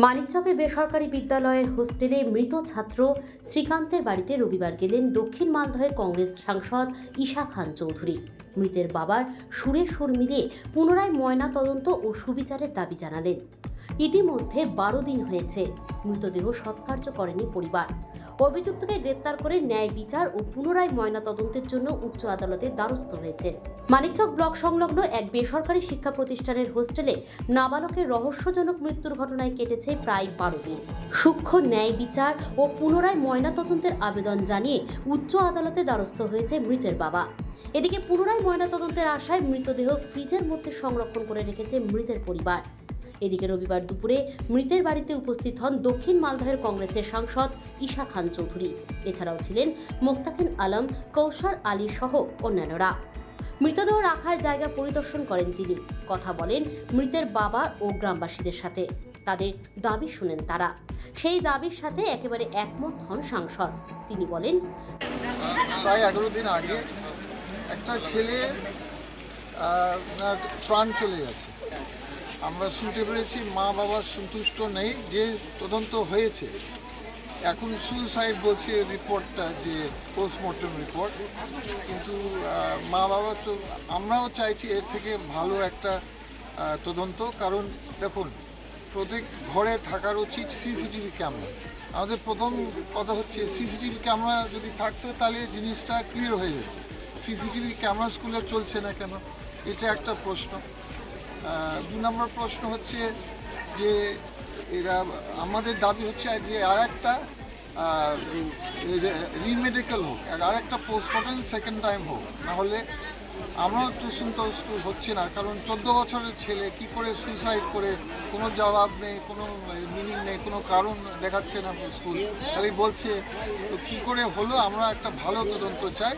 মানিকচকের বেসরকারি বিদ্যালয়ের হোস্টেলে মৃত ছাত্র শ্রীকান্তের বাড়িতে রবিবার গেলেন দক্ষিণ মালদহের কংগ্রেস সাংসদ ঈশা খান চৌধুরী। মৃতের বাবার সুরে সুর মিলিয়ে পুনরায় ময়না তদন্ত ও সুবিচারের দাবি জানালেন। ইতিমধ্যে 12 দিন হয়েছে, মৃতদেহ সৎকার্য করেনি পরিবার। অভিযুক্তকে গ্রেপ্তার করে ন্যায় বিচার ও পুনরায় ময়না তদন্তের জন্য উচ্চ আদালতের দ্বারস্থ হয়েছেন। মানিকচক ব্লক সংলগ্ন এক বেসরকারি শিক্ষা প্রতিষ্ঠানের হোস্টেলে নাবালকের রহস্যজনক মৃত্যুর ঘটনায় কেটেছে প্রায় 12 দিন। সূক্ষ্ম ন্যায় বিচার ও পুনরায় ময়না তদন্তের আবেদন জানিয়ে উচ্চ আদালতে দ্বারস্থ হয়েছে মৃতের বাবা। এদিকে পুনরায় ময়না তদন্তের আশায় মৃতদেহ ফ্রিজের মধ্যে সংরক্ষণ করে রেখেছে মৃতের পরিবার। এদিকে রবিবার দুপুরে মৃতের বাড়িতে উপস্থিত হন দক্ষিণ মালদহের কংগ্রেসের সাংসদ ঈশা খান চৌধুরী। এছাড়াও ছিলেন মোক্তাকিন আলম, কৌশর আলী সহ অন্যান্যরা। মৃতদেহ রাখার জায়গা পরিদর্শন করেন তিনি, কথা বলেন মৃতের বাবা ও গ্রামবাসীদের সাথে। তাদের দাবি শুনেন তারা। সেই দাবির সাথে একেবারে একমত হন সাংসদ। তিনি বলেন, প্রায় 11 দিন আগে একটা ছেলে প্রাণ চলে গেছে। আমরা শুনতে পেরেছি মা বাবা সন্তুষ্ট নেই যে তদন্ত হয়েছে। এখন সুইসাইড বলছে রিপোর্টটা, যে পোস্টমর্টম রিপোর্ট। কিন্তু মা বাবা তো, আমরাও চাইছি এর থেকে ভালো একটা তদন্ত। কারণ দেখুন, প্রত্যেক ঘরে থাকার উচিত সিসিটিভি ক্যামেরা। আমাদের প্রথম কথা হচ্ছে সিসিটিভি ক্যামেরা যদি থাকতো তাহলে জিনিসটা ক্লিয়ার হয়ে যেত। সিসিটিভি ক্যামেরা স্কুলে চলছে না কেন, এটা একটা প্রশ্ন। 2 নম্বর প্রশ্ন হচ্ছে যে এরা, আমাদের দাবি হচ্ছে যে আর একটা রিমেডিকেল হোক, আর একটা পোস্টমর্টম সেকেন্ড টাইম হোক। নাহলে আমরাও তো সন্তুষ্ট হচ্ছে না। কারণ 14 বছরের ছেলে কি করে সুইসাইড করে, কোনো জবাব নেই, কোনো মিনিং নেই, কোনো কারণ দেখাচ্ছে না স্কুল, খালি বলছে। তো কী করে হলো? আমরা একটা ভালো তদন্ত চাই।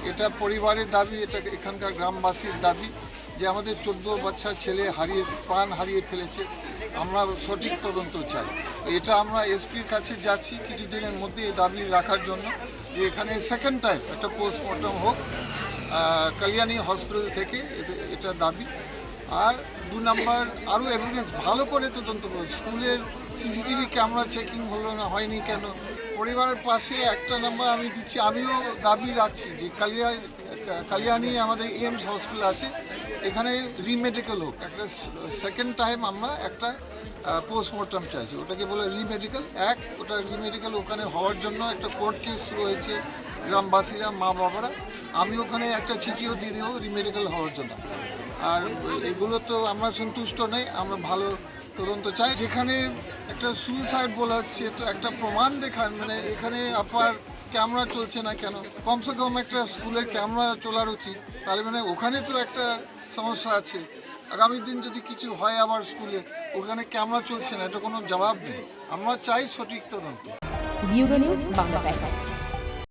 এটা পরিবারের দাবি, এটা এখানকার গ্রামবাসীর দাবি যে আমাদের 14 বছর ছেলে প্রাণ হারিয়ে ফেলেছে। আমরা সঠিক তদন্ত চাই। এটা আমরা এসপির কাছে যাচ্ছি কিছুদিনের মধ্যে এই দাবি রাখার জন্য, যে এখানে সেকেন্ড টাইম একটা পোস্টমর্টম হোক কল্যাণী হসপিটাল থেকে, এটা দাবি। আর 2 নম্বর, আরও এভিডেন্স ভালো করে তদন্ত করুন। স্কুলের সিসিটিভি ক্যামেরা চেকিং হলো না, হয়নি কেন? পরিবারের পাশে একটা নাম্বার আমি দিচ্ছি, আমিও দাবি রাখছি যে কল্যাণী আমাদের এইমস হসপিটাল আছে, এখানে রিমেডিকেল হোক। একটা সেকেন্ড টাইম আমরা একটা পোস্টমর্টম চাইছি, ওটাকে বলে রিমেডিকেল। ওটা রিমেডিকেল ওখানে হওয়ার জন্য একটা কোর্ট কেস শুরু হয়েছে, গ্রামবাসীরা, মা বাবারা। আমি ওখানে একটা চিঠিও দিয়ে দেবো রিমেডিকেল হওয়ার জন্য। আর এগুলো তো আমরা সন্তুষ্ট নেই, আমরা ভালো তদন্ত চাই। যেখানে একটা সুইসাইড বলা হচ্ছে, তো একটা প্রমাণ দেখান। মানে এখানে আপার ক্যামেরা চলছে না কেন? কমসে কম একটা স্কুলের ক্যামেরা চলার উচিত। তাহলে মানে ওখানে তো একটা সমস্যা আছে। আগামী দিন যদি কিছু হয় আবার স্কুলে, ওখানে ক্যামেরা চলছে না, এটা কোনো জবাব নেই। আমরা চাই সঠিক তদন্ত। Bureau news, Bangla Times.